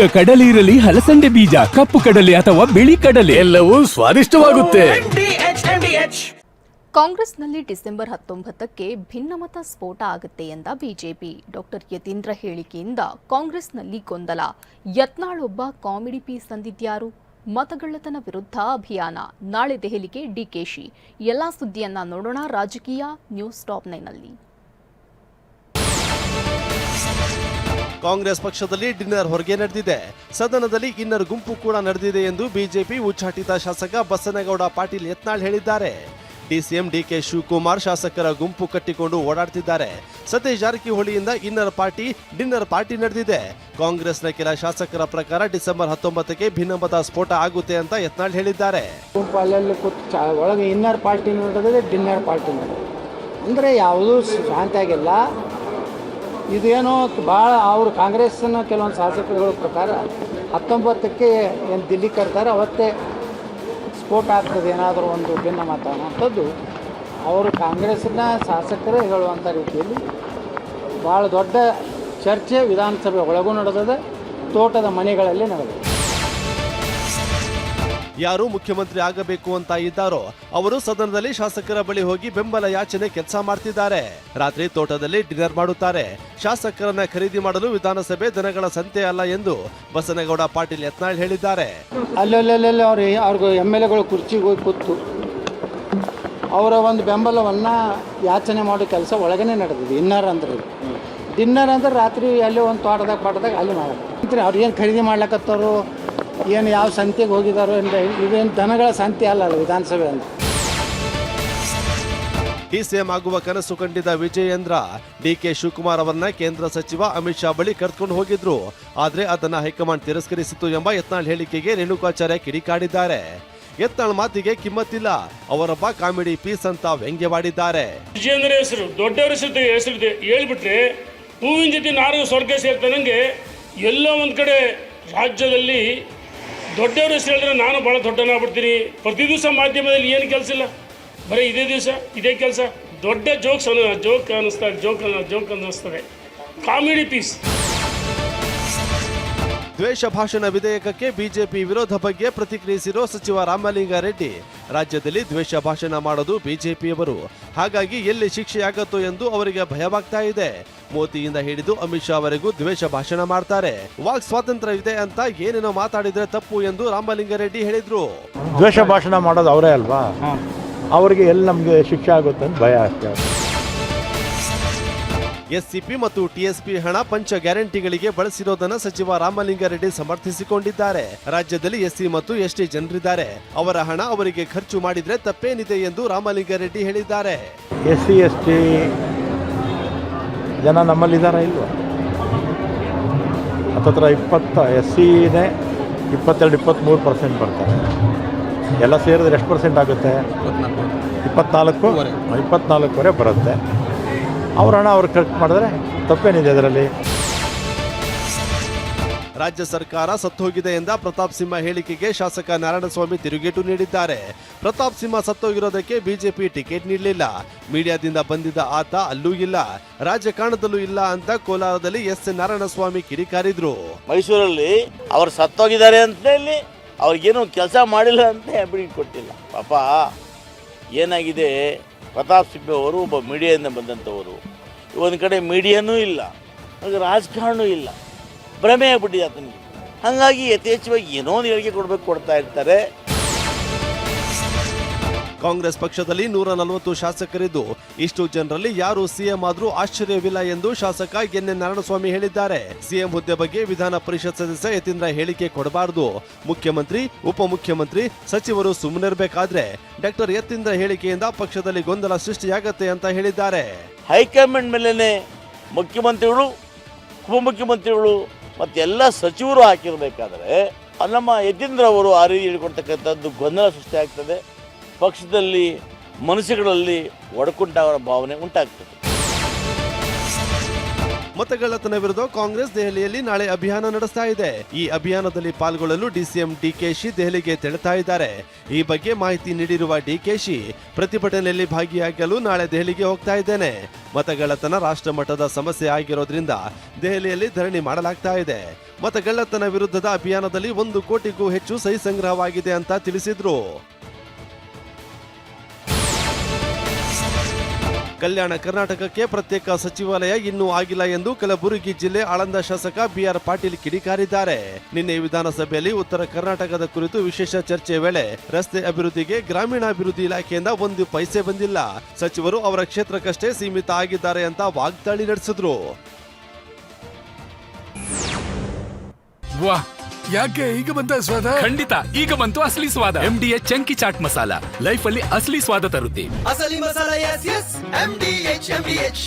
ಈಗ ಕಡಲೆ ಇರಲಿ, ಹಲಸಂಡೆ ಬೀಜ, ಕಪ್ಪು ಕಡಲೆ ಅಥವಾ ಬಿಳಿ ಕಡಲೆ, ಎಲ್ಲವೂ ಸ್ವಾದಿಷ್ಟವಾಗುತ್ತೆ. ಕಾಂಗ್ರೆಸ್ನಲ್ಲಿ ಡಿಸೆಂಬರ್ 19ಕ್ಕೆ ಭಿನ್ನಮತ ಸ್ಫೋಟ ಆಗುತ್ತೆ ಎಂದ ಬಿಜೆಪಿ. ಡಾಕ್ಟರ್ ಯತೀಂದ್ರ ಹೇಳಿಕೆಯಿಂದ ಕಾಂಗ್ರೆಸ್ನಲ್ಲಿ ಗೊಂದಲ. ಯತ್ನಾಳ್ ಒಬ್ಬ ಕಾಮಿಡಿ ಪೀಸ್ ಅಂದಿದ್ಯಾರು? ಮತಗಳ್ಳತನ ವಿರುದ್ಧ ಅಭಿಯಾನ. ನಾಳೆ ದೆಹಲಿಗೆ ಡಿಕೆಶಿ. ಎಲ್ಲಾ ಸುದ್ದಿಯನ್ನ ನೋಡೋಣ ರಾಜಕೀಯ ನ್ಯೂಸ್ ಟಾಪ್ 9ನಲ್ಲಿ. ಕಾಂಗ್ರೆಸ್ ಪಕ್ಷದಲ್ಲಿ ಡಿನ್ನರ್ ಹೊರಗೆ ನಡೆದಿದೆ. ಸದನದಲ್ಲಿ ಇನ್ನರ್ ಗುಂಪು ಕೂಡ ನಡೆದಿದೆ ಎಂದು ಬಿಜೆಪಿ ಉಚ್ಚಾಟಿತ ಶಾಸಕ ಬಸನಗೌಡ ಪಾಟೀಲ್ ಯತ್ನಾಳ್ ಹೇಳಿದ್ದಾರೆ. ಡಿಸಿಎಂ ಡಿಕೆ ಶಿವಕುಮಾರ್ ಶಾಸಕರ ಗುಂಪು ಕಟ್ಟಿಕೊಂಡು ಓಡಾಡ್ತಿದ್ದಾರೆ. ಸತೀಶ್ ಜಾರಕಿಹೊಳಿಯಿಂದ ಡಿನ್ನರ್ ಪಾರ್ಟಿ ನಡೆದಿದೆ. ಕಾಂಗ್ರೆಸ್ನ ಕೆಲ ಶಾಸಕರ ಪ್ರಕಾರ ಡಿಸೆಂಬರ್ 19ಕ್ಕೆ ಭಿನ್ನಮತ ಸ್ಫೋಟ ಆಗುತ್ತೆ ಅಂತ ಯತ್ನಾಳ್ ಹೇಳಿದ್ದಾರೆ. ಗುಂಪು ಅಲ್ಲಲ್ಲಿ ಒಳಗೆ ಇನ್ನರ್ ಪಾರ್ಟಿ ನಡೆದಿದೆ, ಡಿನ್ನರ್ ಪಾರ್ಟಿ ನಡೆದಿದೆ. ಅಂದರೆ ಯಾವುದೂ ಶಾಂತಿಯಾಗಿಲ್ಲ. ಇದೇನೋ ಭಾಳ ಅವರು ಕಾಂಗ್ರೆಸ್ನ ಕೆಲವೊಂದು ಶಾಸಕರುಗಳ ಪ್ರಕಾರ 19ಕ್ಕೆ ಏನು ದಿಲ್ಲಿ ಕರ್ತಾರೆ ಅವತ್ತೇ ಸ್ಫೋಟ ಆಗ್ತದೆ, ಏನಾದರೂ ಒಂದು ಭಿನ್ನಮತ ಅನ್ನೋಂಥದ್ದು ಅವರು ಕಾಂಗ್ರೆಸ್ನ ಶಾಸಕರೇ ಹೇಳುವಂಥ ರೀತಿಯಲ್ಲಿ ಭಾಳ ದೊಡ್ಡ ಚರ್ಚೆ ವಿಧಾನಸಭೆ ಒಳಗೂ ನಡೆದಿದೆ, ತೋಟದ ಮನೆಗಳಲ್ಲಿ ನಡೆದಿದೆ. ಯಾರು ಮುಖ್ಯಮಂತ್ರಿ ಆಗಬೇಕು ಅಂತ ಇದ್ದಾರೋ ಅವರು ಸದನದಲ್ಲಿ ಶಾಸಕರ ಬಳಿ ಹೋಗಿ ಬೆಂಬಲ ಯಾಚನೆ ಕೆಲಸ ಮಾಡ್ತಿದ್ದಾರೆ. ರಾತ್ರಿ ತೋಟದಲ್ಲಿ ಡಿನ್ನರ್ ಮಾಡುತ್ತಾರೆ. ಶಾಸಕರನ್ನ ಖರೀದಿ ಮಾಡಲು ವಿಧಾನಸಭೆ ದನಗಳ ಸಂತೆ ಅಲ್ಲ ಎಂದು ಬಸನಗೌಡ ಪಾಟೀಲ್ ಯತ್ನಾಳ್ ಹೇಳಿದ್ದಾರೆ. ಅಲ್ಲಲ್ಲಿ ಅವ್ರಿಗೆ MLAಗಳು ಕುರ್ಚಿಗೆ ಹೋಗಿ ಕೂತು ಅವರ ಒಂದು ಬೆಂಬಲವನ್ನು ಯಾಚನೆ ಮಾಡೋ ಕೆಲಸ ಒಳಗನೆ ನಡೆದಿದೆ. ಇನ್ನರ್ ಅಂದ್ರೆ ಡಿನ್ನರ್ ಅಂದ್ರೆ ರಾತ್ರಿ ಅಲ್ಲಿ ಒಂದು ತೋಟದಾಗ ಅಲ್ಲಿ ಮಾಡೋದು. ಅವ್ರು ಏನು ಖರೀದಿ ಮಾಡ್ಲಕತ್ತವರು, ಏನು ಯಾವ ಸಂತೆಗೆ ಹೋಗಿದಾರೋ ಅಂದರೆ ಇವೇನು ದನಗಳ ಸಂತೆ ಅಲ್ಲ ವಿಧಾನಸಭೆ ಅಂತ. ಡಿಸಿಎಂ ಆಗುವ ಕನಸು ಕಂಡಿದ್ದ ವಿಜಯೇಂದ್ರ ಡಿಕೆ ಶಿವಕುಮಾರ್ ಅವರನ್ನ ಕೇಂದ್ರ ಸಚಿವ ಅಮಿತ್ ಶಾ ಬಳಿ ಕರೆದುಕೊಂಡು ಹೋಗಿದ್ರು. ಆದ್ರೆ ಅದನ್ನ ಹೈಕಮಾಂಡ್ ತಿರಸ್ಕರಿಸಿತು ಎಂಬ ಯತ್ನಾಳ್ ಹೇಳಿಕೆಗೆ ರೇಣುಕಾಚಾರ್ಯ ಕಿಡಿಕಾಡಿದ್ದಾರೆ. ಯತ್ನಾಳ್ ಮಾತಿಗೆ ಕಿಮ್ಮತ್ತಿಲ್ಲ, ಅವರೊಬ್ಬ ಕಾಮಿಡಿ ಪೀಸ್ ಅಂತ ವ್ಯಂಗ್ಯವಾಡಿದ್ದಾರೆ. ವಿಜಯೇಂದ್ರ ಹೆಸರು ದೊಡ್ಡವರ ಹೆಸರು ಹೇಳ್ಬಿಟ್ರೆ ಹೂವಿನ ಜೊತೆ ನಾರು ಸ್ವರ್ಗ ಸೇರ್ತಾನಂಗೆ ಎಲ್ಲ ಒಂದು ಕಡೆ ರಾಜ್ಯದಲ್ಲಿ ದೊಡ್ಡವ್ರ ಹೆಸರು ಹೇಳಿದ್ರೆ ನಾನು ಭಾಳ ದೊಡ್ಡನಾಗ್ಬಿಡ್ತೀನಿ. ಪ್ರತಿ ದಿವಸ ಮಾಧ್ಯಮದಲ್ಲಿ ಏನು ಕೆಲಸ ಇಲ್ಲ, ಬರೀ ಇದೇ ದಿವಸ ಇದೇ ಕೆಲಸ. ದೊಡ್ಡ ಜೋಕ್ ಅನ್ನಿಸ್ತದೆ, ಕಾಮಿಡಿ ಪೀಸ್. ದ್ವೇಷ ಭಾಷಣ ವಿಧೇಯಕಕ್ಕೆ ಬಿಜೆಪಿ ವಿರೋಧ ಬಗ್ಗೆ ಪ್ರತಿಕ್ರಿಯಿಸಿರೋ ಸಚಿವ ರಾಮಲಿಂಗಾರೆಡ್ಡಿ, ರಾಜ್ಯದಲ್ಲಿ ದ್ವೇಷ ಭಾಷಣ ಮಾಡೋದು ಬಿಜೆಪಿಯವರು, ಹಾಗಾಗಿ ಎಲ್ಲಿ ಶಿಕ್ಷೆಯಾಗತ್ತೋ ಎಂದು ಅವರಿಗೆ ಭಯವಾಗ್ತಾ ಇದೆ. ಮೋದಿಯಿಂದ ಹಿಡಿದು ಅಮಿತ್ ಶಾ ಅವರೆಗೂ ದ್ವೇಷ ಭಾಷಣ ಮಾಡ್ತಾರೆ. ವಾಕ್ ಸ್ವಾತಂತ್ರ್ಯ ಇದೆ ಅಂತ ಏನೇನೋ ಮಾತಾಡಿದ್ರೆ ತಪ್ಪು ಎಂದು ರಾಮಲಿಂಗಾರೆಡ್ಡಿ ಹೇಳಿದ್ರು. ದ್ವೇಷ ಭಾಷಣ ಮಾಡೋದು ಅವರೇ ಅಲ್ವಾ, ಅವರಿಗೆ ಎಲ್ಲಿ ನಮಗೆ ಶಿಕ್ಷೆ ಆಗುತ್ತೆ ಅಂತ ಭಯ ಆಗ್ತದೆ. ಎಸ್ಸಿಪಿ ಮತ್ತು ಟಿಎಸ್ಪಿ ಹಣ ಪಂಚ ಗ್ಯಾರಂಟಿಗಳಿಗೆ ಬಳಸಿರೋದನ್ನ ಸಚಿವ ರಾಮಲಿಂಗಾರೆಡ್ಡಿ ಸಮರ್ಥಿಸಿಕೊಂಡಿದ್ದಾರೆ. ರಾಜ್ಯದಲ್ಲಿ ಎಸ್ಸಿ ಮತ್ತು ಎಸ್ಟಿ ಜನರಿದ್ದಾರೆ, ಅವರ ಹಣ ಅವರಿಗೆ ಖರ್ಚು ಮಾಡಿದ್ರೆ ತಪ್ಪೇನಿದೆ ಎಂದು ರಾಮಲಿಂಗಾರೆಡ್ಡಿ ಹೇಳಿದ್ದಾರೆ. SC ST ಜನ ನಮ್ಮಲ್ಲಿದ್ದಾರಾ ಇಲ್ವಾ? ಹತ್ತತ್ರ 20 SCನೇ 22-23% ಬರ್ತಾರೆ. ಎಲ್ಲ ಸೇರಿದ್ರೆ ಎಷ್ಟು ಪರ್ಸೆಂಟ್ ಆಗುತ್ತೆ? 24 ಬರುತ್ತೆ. ಅವ್ರ ಹಣ ಅವ್ರು ಖರ್ಚು ಮಾಡಿದ್ರೆ ತಪ್ಪೇನಿದೆ ಅದರಲ್ಲಿ? ರಾಜ್ಯ ಸರ್ಕಾರ ಸತ್ತೋಗಿದೆ ಎಂದ ಪ್ರತಾಪ್ ಸಿಂಹ ಹೇಳಿಕೆಗೆ ಶಾಸಕ ನಾರಾಯಣಸ್ವಾಮಿ ತಿರುಗೇಟು ನೀಡಿದ್ದಾರೆ. ಪ್ರತಾಪ್ ಸಿಂಹ ಸತ್ತೋಗಿರೋದಕ್ಕೆ ಬಿಜೆಪಿ ಟಿಕೆಟ್ ನೀಡಲಿಲ್ಲ, ಮೀಡಿಯಾದಿಂದ ಬಂದಿದ್ದ ಆತ ಅಲ್ಲೂ ಇಲ್ಲ, ರಾಜಕಾರಣದಲ್ಲೂ ಇಲ್ಲ ಅಂತ ಕೋಲಾರದಲ್ಲಿ ನಾರಾಯಣಸ್ವಾಮಿ ಕಿಡಿಕಾರಿದ್ರು. ಮೈಸೂರಲ್ಲಿ ಅವರು ಸತ್ತೋಗಿದ್ದಾರೆ ಅಂತ ಹೇಳಿ ಅವ್ರಿಗೇನು ಕೆಲಸ ಮಾಡಿಲ್ಲ ಅಂತ ಹೆಬ್ಬಡಿ ಕೊಟ್ಟಿಲ್ಲ. ಪಾಪ ಏನಾಗಿದೆ, ಪ್ರತಾಪ್ ಸಿಂಹ ಅವರು ಒಬ್ಬ ಮೀಡಿಯಾದಿಂದ ಬಂದಂಥವರು. ಒಂದು ಕಡೆ ಮೀಡಿಯಾನೂ ಇಲ್ಲ, ರಾಜಕಾರಣವೂ ಇಲ್ಲ, ಭ್ರಮೆ ಆಗ್ಬಿಟ್ಟಿದೆ ಆತನಿಗೆ. ಹಾಗಾಗಿ ಯಥೇಚ್ಛವಾಗಿ ಏನೋ ಒಂದು ಹೇಳಿಕೆ ಕೊಡ್ತಾ ಇರ್ತಾರೆ. ಕಾಂಗ್ರೆಸ್ ಪಕ್ಷದಲ್ಲಿ 140 ಶಾಸಕರಿದ್ದು ಇಷ್ಟು ಜನರಲ್ಲಿ ಯಾರು ಸಿಎಂ ಆದ್ರೂ ಆಶ್ಚರ್ಯವಿಲ್ಲ ಎಂದು ಶಾಸಕ ನಾರಾಯಣಸ್ವಾಮಿ ಹೇಳಿದ್ದಾರೆ. ಸಿಎಂ ಹುದ್ದೆ ಬಗ್ಗೆ ವಿಧಾನ ಪರಿಷತ್ ಸದಸ್ಯ ಯತೀಂದ್ರ ಹೇಳಿಕೆ ಕೊಡಬಾರದು, ಮುಖ್ಯಮಂತ್ರಿ ಉಪಮುಖ್ಯಮಂತ್ರಿ ಸಚಿವರು ಸುಮ್ಮನಿರಬೇಕಾದ್ರೆ ಡಾಕ್ಟರ್ ಯತೀಂದ್ರ ಹೇಳಿಕೆಯಿಂದ ಪಕ್ಷದಲ್ಲಿ ಗೊಂದಲ ಸೃಷ್ಟಿಯಾಗತ್ತೆ ಅಂತ ಹೇಳಿದ್ದಾರೆ. ಹೈಕಮಾಂಡ್ ಮೇಲೇನೆ ಮುಖ್ಯಮಂತ್ರಿಗಳು ಉಪಮುಖ್ಯಮಂತ್ರಿಗಳು ಮತ್ತೆಲ್ಲ ಸಚಿವರು ಹಾಕಿರಬೇಕಾದ್ರೆ ನಮ್ಮ ಯತೀಂದ್ರ ಅವರು ಆ ರೀತಿ ಹೇಳ್ಕೊಡ್ತಕ್ಕಂಥದ್ದು ಗೊಂದಲ ಸೃಷ್ಟಿ ಆಗ್ತದೆ. ಪಕ್ಷದಲ್ಲಿ ಮನಸ್ಸುಗಳಲ್ಲಿ ಒಡಕುಂಟಾಗುವ ಭಾವನೆ ಉಂಟಾಗ್ತದೆ. ಮತಗಳ್ಳತನ ವಿರುದ್ಧ ಕಾಂಗ್ರೆಸ್ ದೆಹಲಿಯಲ್ಲಿ ನಾಳೆ ಅಭಿಯಾನ ನಡೆಸ್ತಾ ಇದೆ. ಈ ಅಭಿಯಾನದಲ್ಲಿ ಪಾಲ್ಗೊಳ್ಳಲು ಡಿಸಿಎಂ ಡಿಕೆಶಿ ದೆಹಲಿಗೆ ತೆರಳುತ್ತಾ ಇದ್ದಾರೆ. ಈ ಬಗ್ಗೆ ಮಾಹಿತಿ ನೀಡಿರುವ ಡಿಕೆಶಿ, ಪ್ರತಿಭಟನೆಯಲ್ಲಿ ಭಾಗಿಯಾಗಲು ನಾಳೆ ದೆಹಲಿಗೆ ಹೋಗ್ತಾ ಇದ್ದೇನೆ. ಮತಗಳ್ಳತನ ರಾಷ್ಟ್ರ ಮಟ್ಟದ ಸಮಸ್ಯೆ ಆಗಿರೋದ್ರಿಂದ ದೆಹಲಿಯಲ್ಲಿ ಧರಣಿ ಮಾಡಲಾಗ್ತಾ ಇದೆ. ಮತಗಳ್ಳತನ ವಿರುದ್ಧದ ಅಭಿಯಾನದಲ್ಲಿ 1 ಕೋಟಿಗೂ ಹೆಚ್ಚು ಸಹಿ ಸಂಗ್ರಹವಾಗಿದೆ ಅಂತ ತಿಳಿಸಿದ್ರು. ಕಲ್ಯಾಣ ಕರ್ನಾಟಕಕ್ಕೆ ಪ್ರತ್ಯೇಕ ಸಚಿವಾಲಯ ಇನ್ನೂ ಆಗಿಲ್ಲ ಎಂದು ಕಲಬುರಗಿ ಜಿಲ್ಲೆ ಆಳಂದ ಶಾಸಕ ಬಿಆರ್ ಪಾಟೀಲ್ ಕಿಡಿಕಾರಿದ್ದಾರೆ. ನಿನ್ನೆ ವಿಧಾನಸಭೆಯಲ್ಲಿ ಉತ್ತರ ಕರ್ನಾಟಕದ ಕುರಿತು ವಿಶೇಷ ಚರ್ಚೆ ವೇಳೆ ರಸ್ತೆ ಅಭಿವೃದ್ಧಿಗೆ ಗ್ರಾಮೀಣಾಭಿವೃದ್ಧಿ ಇಲಾಖೆಯಿಂದ 1 ಪೈಸೆ ಬಂದಿಲ್ಲ, ಸಚಿವರು ಅವರ ಕ್ಷೇತ್ರಕ್ಕಷ್ಟೇ ಸೀಮಿತ ಆಗಿದ್ದಾರೆ ಅಂತ ವಾಗ್ದಾಳಿ ನಡೆಸಿದ್ರು. ವಾಹ್, ಯಾಕೆ ಈಗ ಬಂತ ಸ್ವಾದ? ಖಂಡಿತ ಈಗ ಬಂತು ಅಸಲಿ ಸ್ವಾದ. MDH chunky chaat masala life ಅಲ್ಲಿ ಅಸಲಿ ಸ್ವಾದ ತರುತ್ತೆ. ಅಸಲಿ ಮಸಾಲ, ಎಸ್ ಎಸ್ MDH.